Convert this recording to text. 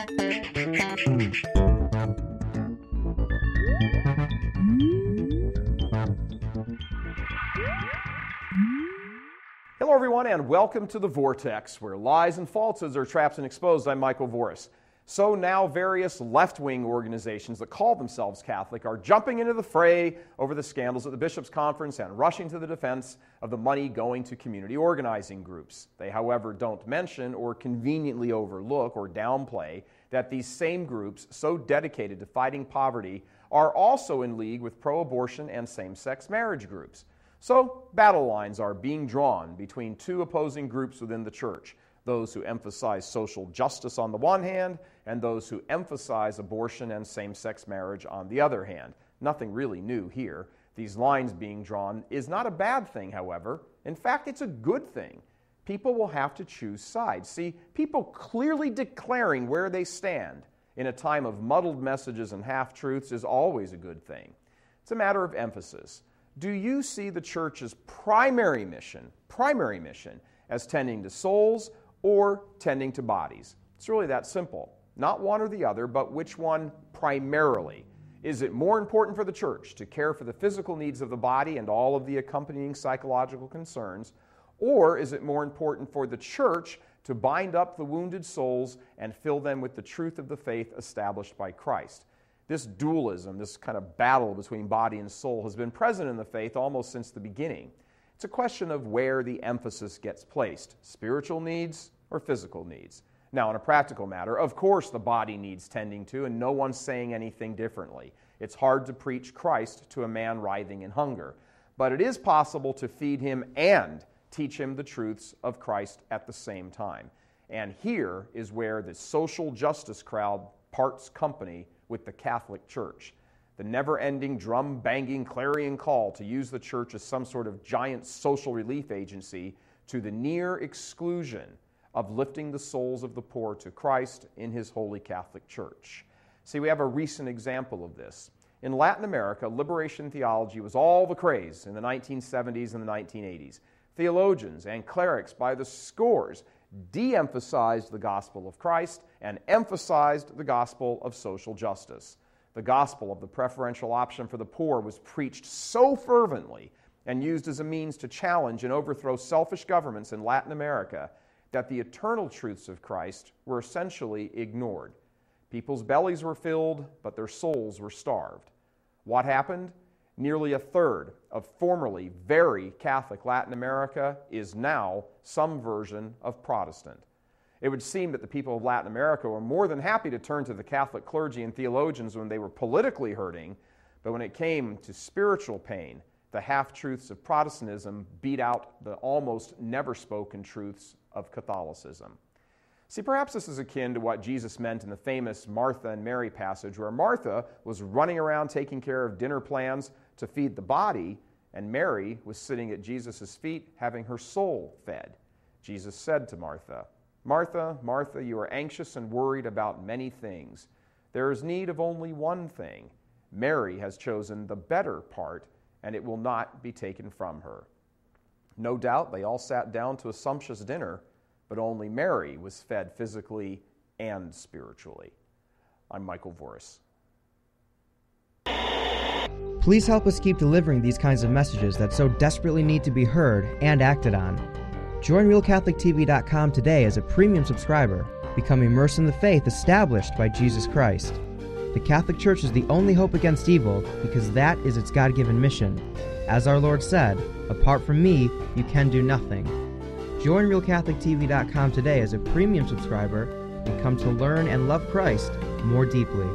Hello, everyone, and welcome to The Vortex, where lies and falsehoods are trapped and exposed. I'm Michael Voris. So now various left-wing organizations that call themselves Catholic are jumping into the fray over the scandals at the Bishops' Conference and rushing to the defense of the money going to community organizing groups. They, however, don't mention or conveniently overlook or downplay that these same groups, so dedicated to fighting poverty, are also in league with pro-abortion and same-sex marriage groups. So, battle lines are being drawn between two opposing groups within the church, those who emphasize social justice on the one hand, and those who emphasize abortion and same-sex marriage on the other hand. Nothing really new here. These lines being drawn is not a bad thing, however. In fact, it's a good thing. People will have to choose sides. See, people clearly declaring where they stand in a time of muddled messages and half-truths is always a good thing. It's a matter of emphasis. Do you see the church's primary mission as tending to souls or tending to bodies? It's really that simple. Not one or the other, but which one primarily? Is it more important for the church to care for the physical needs of the body and all of the accompanying psychological concerns, or is it more important for the church to bind up the wounded souls and fill them with the truth of the faith established by Christ? This dualism, this kind of battle between body and soul, has been present in the faith almost since the beginning. It's a question of where the emphasis gets placed, spiritual needs or physical needs. Now, in a practical matter, of course the body needs tending to, and no one's saying anything differently. It's hard to preach Christ to a man writhing in hunger. But it is possible to feed him and teach him the truths of Christ at the same time. And here is where the social justice crowd parts company with the Catholic Church. The never-ending drum-banging clarion call to use the church as some sort of giant social relief agency to the near exclusion of lifting the souls of the poor to Christ in His holy Catholic Church. See, we have a recent example of this. In Latin America, liberation theology was all the craze in the 1970s and the 1980s. Theologians and clerics by the scores de-emphasized the gospel of Christ and emphasized the gospel of social justice. The gospel of the preferential option for the poor was preached so fervently and used as a means to challenge and overthrow selfish governments in Latin America that the eternal truths of Christ were essentially ignored. People's bellies were filled, but their souls were starved. What happened? Nearly a third of formerly very Catholic Latin America is now some version of Protestant. It would seem that the people of Latin America were more than happy to turn to the Catholic clergy and theologians when they were politically hurting, but when it came to spiritual pain, the half-truths of Protestantism beat out the almost never-spoken truths of Catholicism. See, perhaps this is akin to what Jesus meant in the famous Martha and Mary passage, where Martha was running around taking care of dinner plans to feed the body, and Mary was sitting at Jesus' feet having her soul fed. Jesus said to Martha, "Martha, Martha, you are anxious and worried about many things. There is need of only one thing. Mary has chosen the better part, and it will not be taken from her." No doubt they all sat down to a sumptuous dinner, but only Mary was fed physically and spiritually. I'm Michael Voris. Please help us keep delivering these kinds of messages that so desperately need to be heard and acted on. Join RealCatholicTV.com today as a premium subscriber. Become immersed in the faith established by Jesus Christ. The Catholic Church is the only hope against evil because that is its God-given mission. As our Lord said, "Apart from me, you can do nothing." Join RealCatholicTV.com today as a premium subscriber and come to learn and love Christ more deeply.